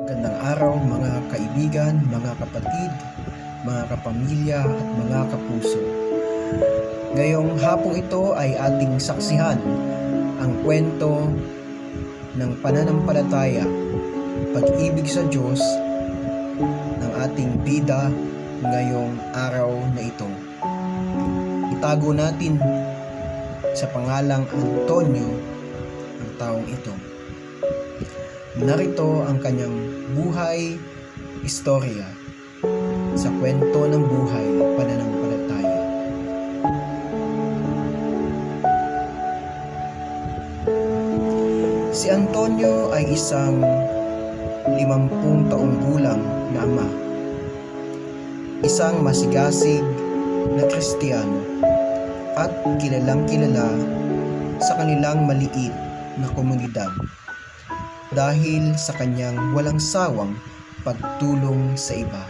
Gandang araw mga kaibigan, mga kapatid, mga kapamilya at mga kapuso. Ngayong hapong ito ay ating saksihan ang kwento ng pananampalataya, pag-ibig sa Diyos ng ating bida ngayong araw na ito. Itago natin sa pangalang Antonio ang taong ito. Narito ang kanyang buhay, istorya sa kwento ng buhay, pananampalataya. Si Antonio ay isang 50 taong gulang na ama, isang masigasig na Kristiyano at kilalang kilala sa kanilang maliit na komunidad dahil sa kanyang walang sawang pagtulong sa iba.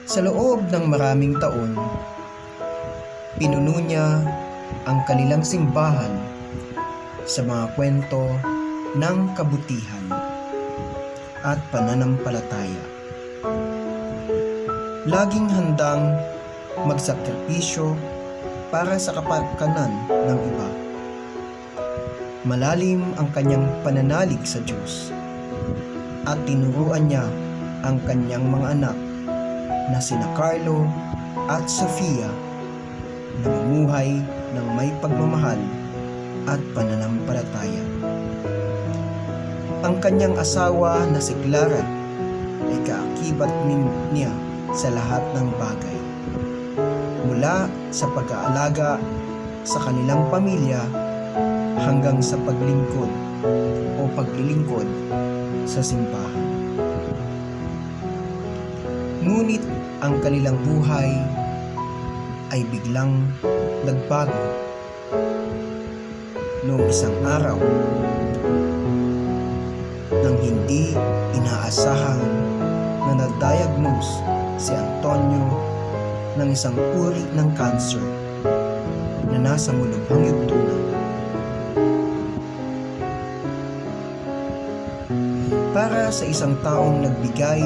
Sa loob ng maraming taon, pinuno niya ang kanilang simbahan sa mga kwento ng kabutihan at pananampalataya. Laging handang magsakripisyo para sa kapakanan ng iba. Malalim ang kanyang pananalig sa Diyos at tinuruan niya ang kanyang mga anak na sina Carlo at Sofia na mamuhay ng may pagmamahal at pananampalataya. Ang kanyang asawa na si Clara ay kaakibat niya sa lahat ng bagay, mula sa pag-aalaga sa kanilang pamilya hanggang sa paglilingkod sa simbahan. Ngunit ang kanilang buhay ay biglang nagbago noong isang araw nang hindi inaasahang na na-diagnose si Antonio ng isang uri ng cancer na nasa mulubhang yugto na. Para sa isang taong nagbigay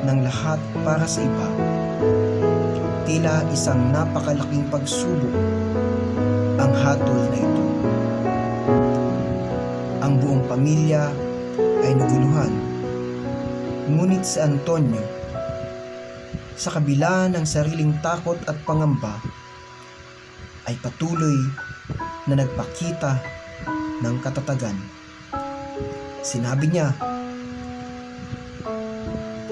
ng lahat para sa iba, tila isang napakalaking pagsubok ang hatol na ito. Ang buong pamilya ay naguluhan, ngunit si Antonio, sa kabila ng sariling takot at pangamba, ay patuloy na nagpakita ng katatagan. Sinabi niya,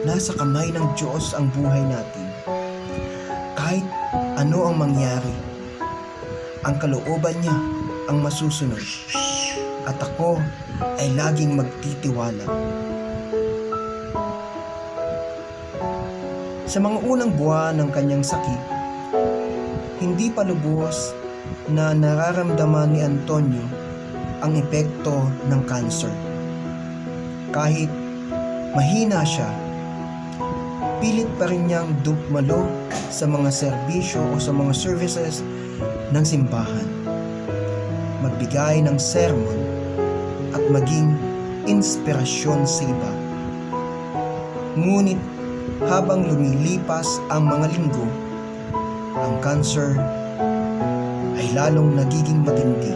"Nasa kamay ng Diyos ang buhay natin. Kahit ano ang mangyari, ang kalooban niya ang masusunod. At ako ay laging magtitiwala." Sa mga unang buwan ng kanyang sakit, hindi pa lubos na nararamdaman ni Antonio ang epekto ng cancer. Kahit mahina siya, pilit pa rin niyang dumalo sa mga serbisyo o sa mga services ng simbahan, magbigay ng sermon at maging inspirasyon sa iba. Ngunit habang lumilipas ang mga linggo, ang cancer ay lalong nagiging matindi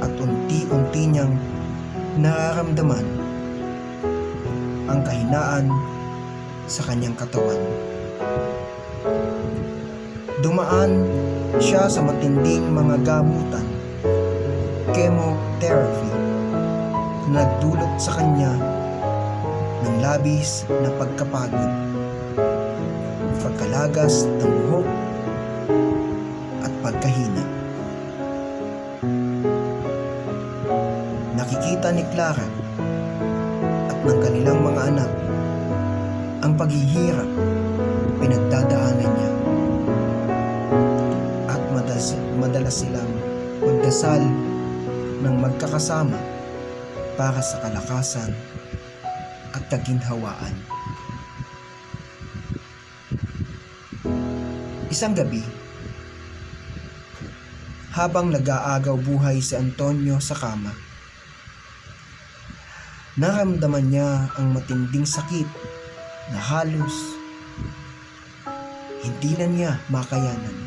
at unti-unti niyang nararamdaman ang kahinaan sa kanyang katawan. Dumaan siya sa matinding mga gamutan, chemotherapy, na nagdulot sa kanya ng labis na pagkapagod, pagkalagas ng buhok at pagkahina. Nakikita ni Clara at ng kanilang mga anak ang paghihirap pinagdadaanan niya, at madalas silang magdasal ng magkakasama para sa kalakasan at kaginhawaan. Isang gabi, habang nag-aagaw buhay si Antonio sa kama, Naramdaman niya ang matinding sakit na halos hindi na niya makayanan.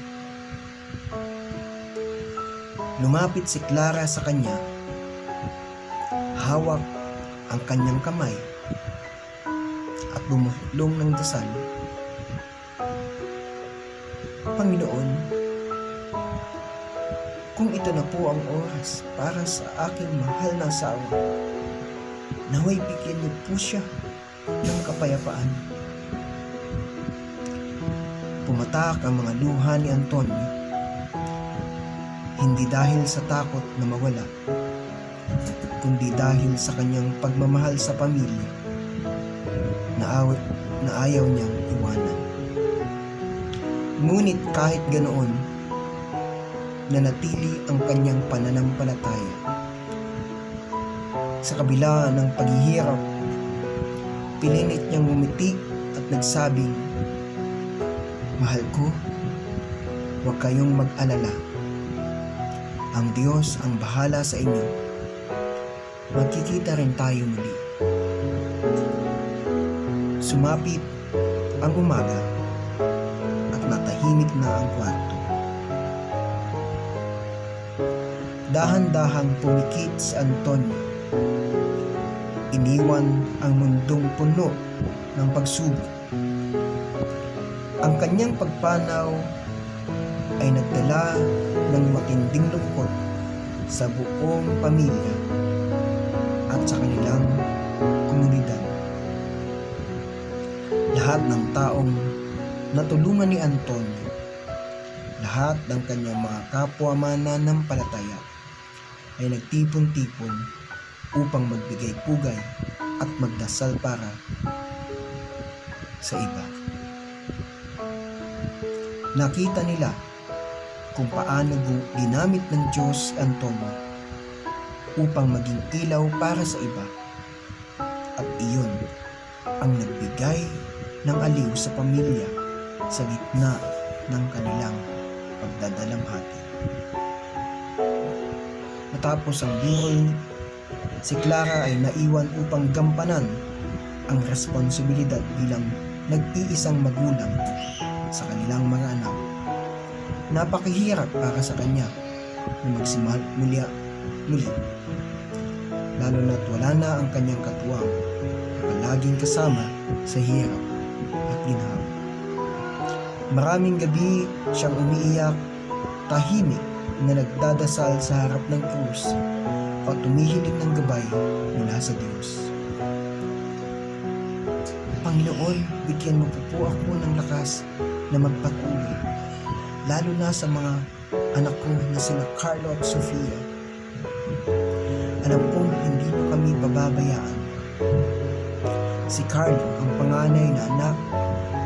Lumapit si Clara sa kanya, hawak ang kanyang kamay at bumuhlong ng dasal. Panginoon, kung ito na po ang oras para sa aking mahal na asawa, naway bigyan niyo po siya ng kapayapaan. Pumatak ang mga luha ni Antonio, hindi dahil sa takot na mawala, kundi dahil sa kanyang pagmamahal sa pamilya na ayaw niyang iwanan. Ngunit kahit ganoon, nanatili ang kanyang pananampalataya. Sa kabila ng paghihirap, pilinit niyang ngumiti at nagsabing, "Mahal ko, huwag kayong mag-alala. Ang Diyos ang bahala sa inyo. Magkikita rin tayo muli." Sumapit ang umaga at natahimik na ang kwarto. Dahan-dahang pumikit si Antonio. Iniwan ang mundong puno ng pagsubok. Ang kanyang pagpanaw ay nagdala ng matinding lungkot sa buong pamilya at sa kanilang komunidad. Lahat ng taong natulungan ni Antonio, lahat ng kanyang mga kapwa mananampalataya ay nagtipon-tipon upang magbigay pugay at magdasal para sa iba. Nakita nila kung paano ginamit ng Diyos si Antonio upang maging ilaw para sa iba, at iyon ang nagbigay ng aliw sa pamilya sa gitna ng kanilang pagdadalamhati. Matapos ang buhay, si Clara ay naiwan upang gampanan ang responsibilidad bilang nag-iisang magulang sa kanilang mga anak. Napakahirap para sa kanya na magsimula muli, lalo na't wala na ang kanyang katuwang na palaging kasama sa hirap at ginhawa. Maraming gabi siyang umiiyak, tahimik na nagdadasal sa harap ng krus at tumihiling ng gabay mula sa Diyos. Panginoon, bigyan mo po ako ng lakas na magpatuloy, lalo na sa mga anak ko na sina Carlo at Sofia. Alam kong hindi mo kami pababayaan. Si Carlo, ang panganay na anak,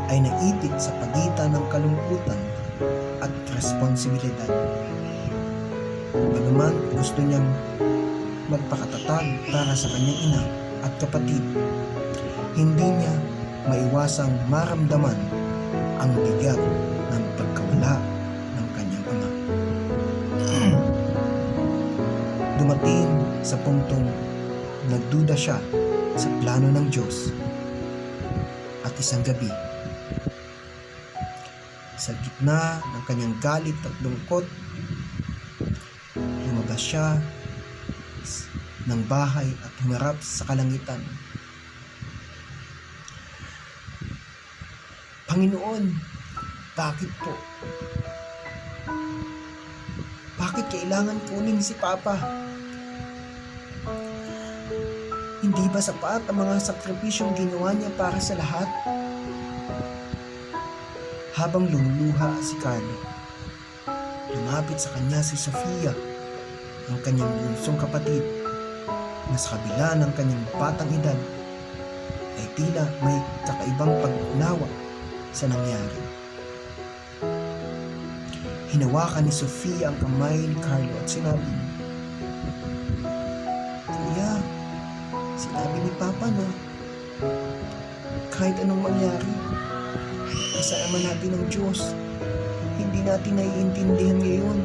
ay naitik sa pagitan ng kalungkutan at responsibilidad. Bagaman gusto niyang magpakatatag para sa kanyang ina at kapatid, hindi niya maiwasang maramdaman ang bigat ng pagkawala ng kanyang ama. Dumating sa puntong nagduda siya sa plano ng Diyos, at isang gabi, sa gitna ng kanyang galit at lungkot, lumabas siya ng bahay at humarap sa kalangitan. Panginoon, bakit po? Bakit kailangan kunin si Papa? Hindi ba sapat ang mga sakripisyong ginawa niya para sa lahat? Habang lumuluha si Carlo, lumapit sa kanya si Sofia, ang kanyang bunsong kapatid, na sa kabila ng kanyang batang edad ay tila may kakaibang pag-unawa sa nangyari. Hinawakan ni Sofia ang kamay ni Carlo at sinabi, "Kuya, sinabi ni Papa na kahit anong mangyari, kasama natin ng Diyos. Hindi natin naiintindihan ngayon,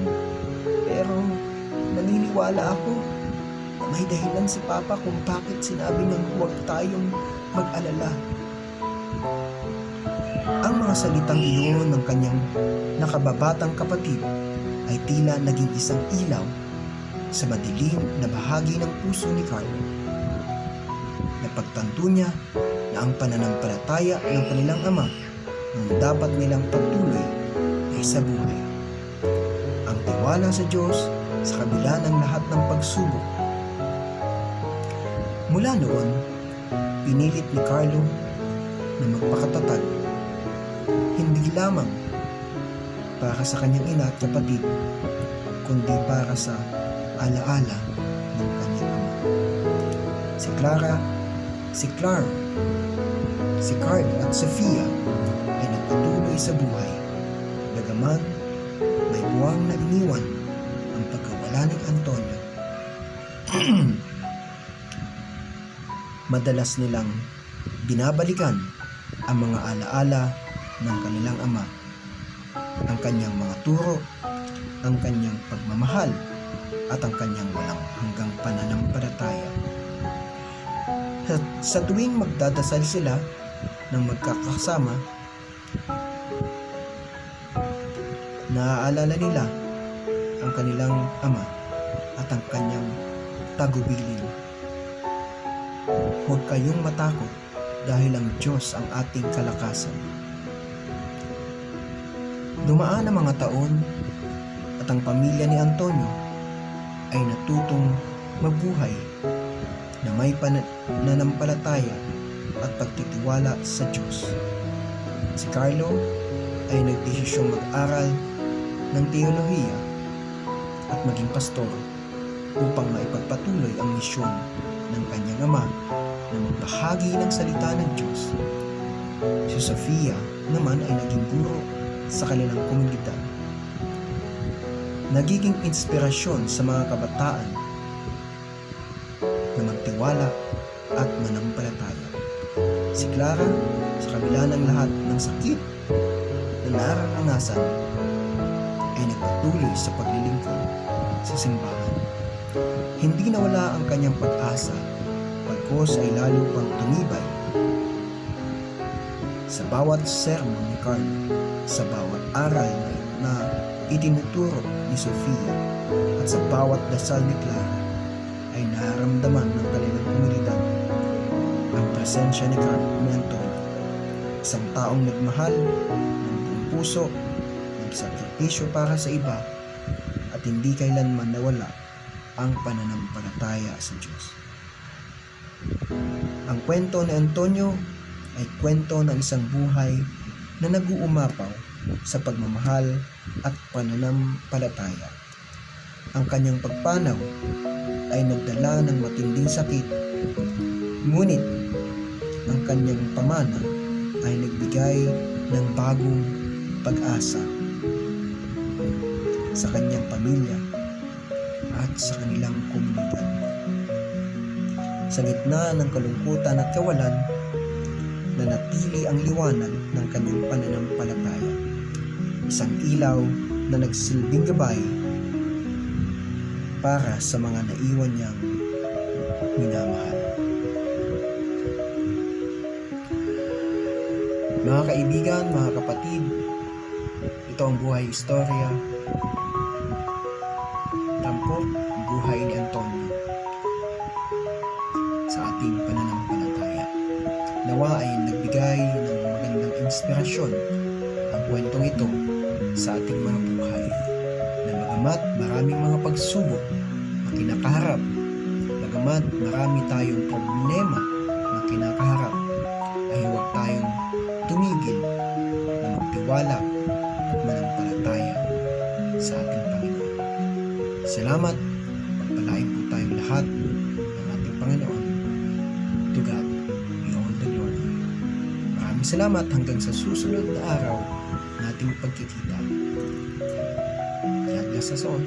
pero naniniwala ako na May dahilan si Papa kung bakit sinabi niyang huwag tayong mag-alala. Ang mga salitang iyon ng kanyang nakababatang kapatid ay tila naging isang ilaw sa madilim na bahagi ng puso ni Carlo. Napagtanto niya na ang pananampalataya ng kanilang ama ang dapat nilang pagtuloy ay sa buhay. Ang tiwala sa Diyos sa kabila ng lahat ng pagsubok. Mula noon, pinilit ni Carlo na magpakatatag, hindi lamang para sa kanyang ina at kapatid, kundi para sa alaala ng kanyang ama. Si Clara, si Clark, si Carl at Sofia ay nagpatuloy sa buhay, bagaman may buwang na iniwan ang pagkawala ni Antonio. Madalas nilang binabalikan ang mga alaala ng kanilang ama, ang kanyang mga turo, ang kanyang pagmamahal, at ang kanyang walang hanggang pananampalataya. Sa tuwing magdadasal sila ng magkakasama, naaalala nila ang kanilang ama at ang kanyang tagubilin. Huwag kayong matakot dahil ang Diyos ang ating kalakasan. Dumaan ang mga taon at ang pamilya ni Antonio ay natutong mabuhay na may pananampalataya at pagtitiwala sa Diyos. Si Carlo ay nagdesisyong mag-aral ng teolohiya at maging pastor upang maipagpatuloy ang misyon ng kanyang ama na magbahagi ng salita ng Diyos. Si Sofia naman ay naging guro sa kanilang komunidad. Nagiging inspirasyon sa mga kabataan na magtiwala at manampalataya. Si Clara, sa kabila ng lahat ng sakit na nararanasan, ay nagpatuloy sa paglilingkod sa simbahan. Hindi nawala ang kanyang pag-asa, pagkos ay lalo pang tumibay. Sa bawat sermon ni Carlo, sa bawat aral na itinuturo ni Sofia, at sa bawat dasal ni Clara, ay nararamdaman ng kanilang komunidad ang presensya ni Antonio, isang taong nagmahal ng buong puso, nagsakripisyo para sa iba, at hindi kailanman nawala ang pananampalataya sa Diyos. Ang kwento ni Antonio ay kwento ng isang buhay na nag-uumapaw sa pagmamahal at pananampalataya. Ang kanyang pagpanaw ay nagdala ng matinding sakit, ngunit ang kanyang pamana ay nagbigay ng bagong pag-asa sa kanyang pamilya at sa kanilang komunidad. Sa gitna ng kalungkutan at kawalan, nanatili ang liwanag ng kanyang pananampalataya, isang ilaw na nagsilbing gabay para sa mga naiwan niyang minamahal. Mga kaibigan, mga kapatid, ito ang buhay istorya, tampok buhay ni Antonio sa ating pananampalataya. Nawa ay nagbigay ng magandang inspirasyon ang kwentong ito sa ating mga buhay, na bagamat maraming mga pagsubok na kinakaharap, bagamat marami tayong problema na kinakaharap, ay huwag tayong tumigil na magtiwala at manampalataya sa ating Panginoon. Salamat, pagpalain po tayong lahat ng ating Panginoon. To God be all the glory. Maraming salamat, hanggang sa susunod na araw nating pagkikita. God bless us all.